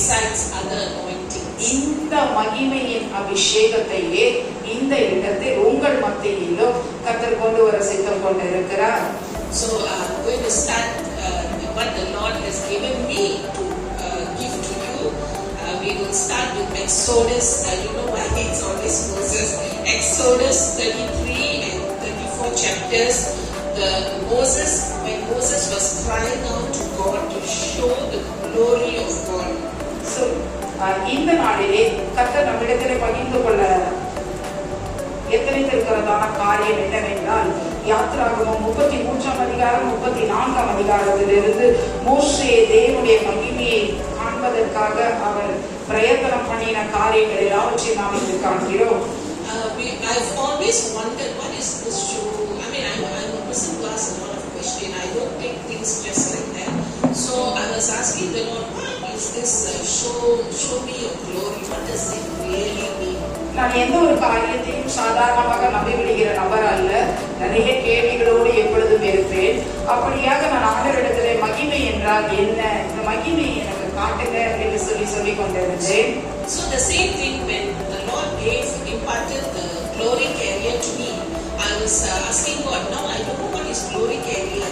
besides other anointings. இந்த மகிமையின் அபிஷேகத்தையே இந்த இடத்தில் உங்கள் மத்தியிலும் கர்த்தர் கொண்டு வர சித்தம் கொண்டிருக்கிறார். So I'm going to start what the Lord has given me to give to you. We will start with Exodus. You know my hates always Moses. Exodus 33 and 34 chapters. When Moses was crying out to God to show the glory of God. So இந்த நாளிலே கர்த்தர் நம்மிடத்திலே பகிர்ந்து கொள்ள எத்தனைத்திருக்கிறதான காரியம் என்னவென்றால், யாத்திராகமம் 33ஆம் அதிகாரம் 34ஆம் அதிகாரத்திலிருந்து மோசே தேவனுடைய மகிமையை காண்பதற்காக அவர் பிரயத்தனம் பண்ணின காரியங்கள் எல்லாவற்றையும் நாம் இங்கு காண்கிறோம். I've always wondered what is this show. I mean, I'm a person who asks a lot of questions. I don't take things just like that. So I was asking the Lord, what is this show me your glory? What does it really mean? நான் எந்த ஒரு காரியத்தையும் சாதாரணமாக நம்பி விடுகிற நபர் அல்ல. நிறைய கேள்விகளோடு எப்பொழுதும் இருப்பேன். அப்படியாக நான் ஆண்டவரிடத்திலே மகிமை என்றால் என்ன, இந்த மகிமை எனக்கு காட்டுங்க என்று சொல்லி கொண்டிருந்தேன். So the same thing when the Lord imparted the glory carrier to me, I was asking God, now I don't know what is glory carrier.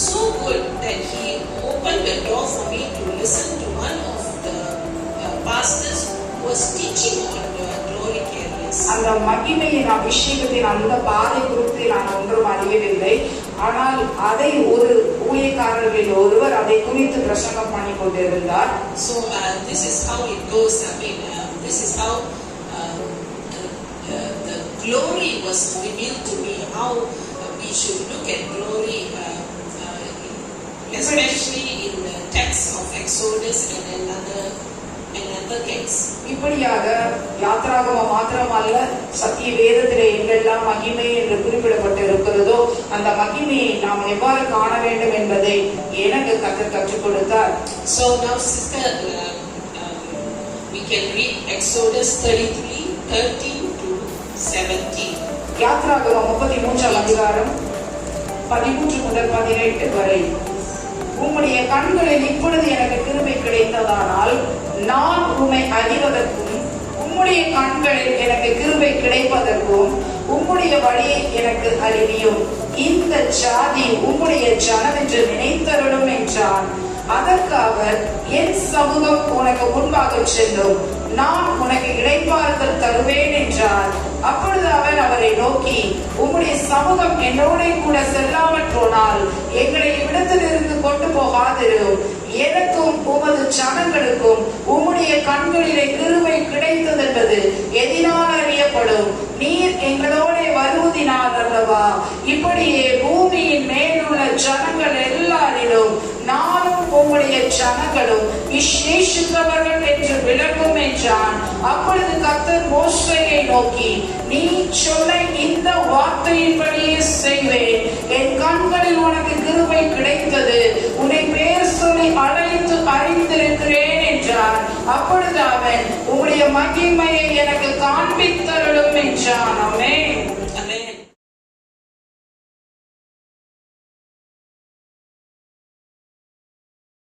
So good that He opened the door for me to listen to one of the pastors who was teaching on glory carriers. அந்த மகிமையின் அபிஷேகத்தின் அந்த பாதை குறித்து நான் ஒன்றும் அறியவில்லை. ஆனால் அதை ஒரு ஊழியக்காரர்களில் ஒருவர் அதை குறித்து பிரசங்கம் பண்ணி கொண்டிருந்தார். So this is how it goes. I mean, this is how the glory was revealed to me. How we should look at glory, especially in the text of Exodus and another text. இப்படியாக யாத்திராகமம் மாத்திரமல்ல, சத்திய வேதத்திலே எங்கெல்லாம் மகிமை என்று குறிப்பிடப்பட்டு இருக்கிறதோ அந்த மகிமையை நாம் எவ்வாறு காண வேண்டும் என்பதை எனக்கு கற்றுக் கொடுத்தார். So now sister, we can read Exodus 33:13 to 17. யாத்திராகமம் 33ஆம் அதிகாரம் 13 முதல் 18 வரை. உம்முடைய கண்களில் இப்பொழுது எனக்கு கிருபை கிடைத்ததானால் நான் உம்மை அறிவதற்கும் உம்முடைய கண்களில் எனக்கு கிருபை கிடைப்பதற்கும் உம்முடைய வழியை எனக்கு அறிவியும். இந்த ஜாதி உம்முடைய ஜனம் என்று நினைத்தருளும் என்றான். அதற்கு அவர், என் சமூகம் உனக்கு முன்பாக செல்லும், நான் உனக்கு இளைப்பாறுதல் தருவேன் என்றார். அப்பொழுது அவன் அவரை நோக்கி, உம்முடைய சமூகம் என்னோட கூட செல்லாமல் போனால் எங்களை இவ்விடத்திலிருந்து கொண்டு போகாதிரும். எனக்கும் உமது ஜனங்களுக்கும் உம்முடைய கண்களிலே கிருபை கிடைத்தது என்பது எதினால் அறியப்படும். நீர் எங்களோட வருவதினால் அல்லவா. இப்படியே பூமியின் மேலுள்ள ஜனங்கள் எல்லாரிலும் நானும் உம்முடைய ஜனங்களும் விசேஷித்தவர்கள் என்று விளங்கும் என்றான். அப்பொழுது கர்த்தர் மோசேயை நோக்கி, நீ சொல்ல இந்த வார்த்தையின்படியே செய்வேன். என் கண்களில் உனக்கு கிருபை கிடைத்தது, உன்னை பேர் சொல்லி அழைத்து அறிந்திருக்கிறேன் என்றார். அப்பொழுது அவன், உம்முடைய மகிமையை எனக்கு காண்பித்தருளும் என்றான். ஆமென்.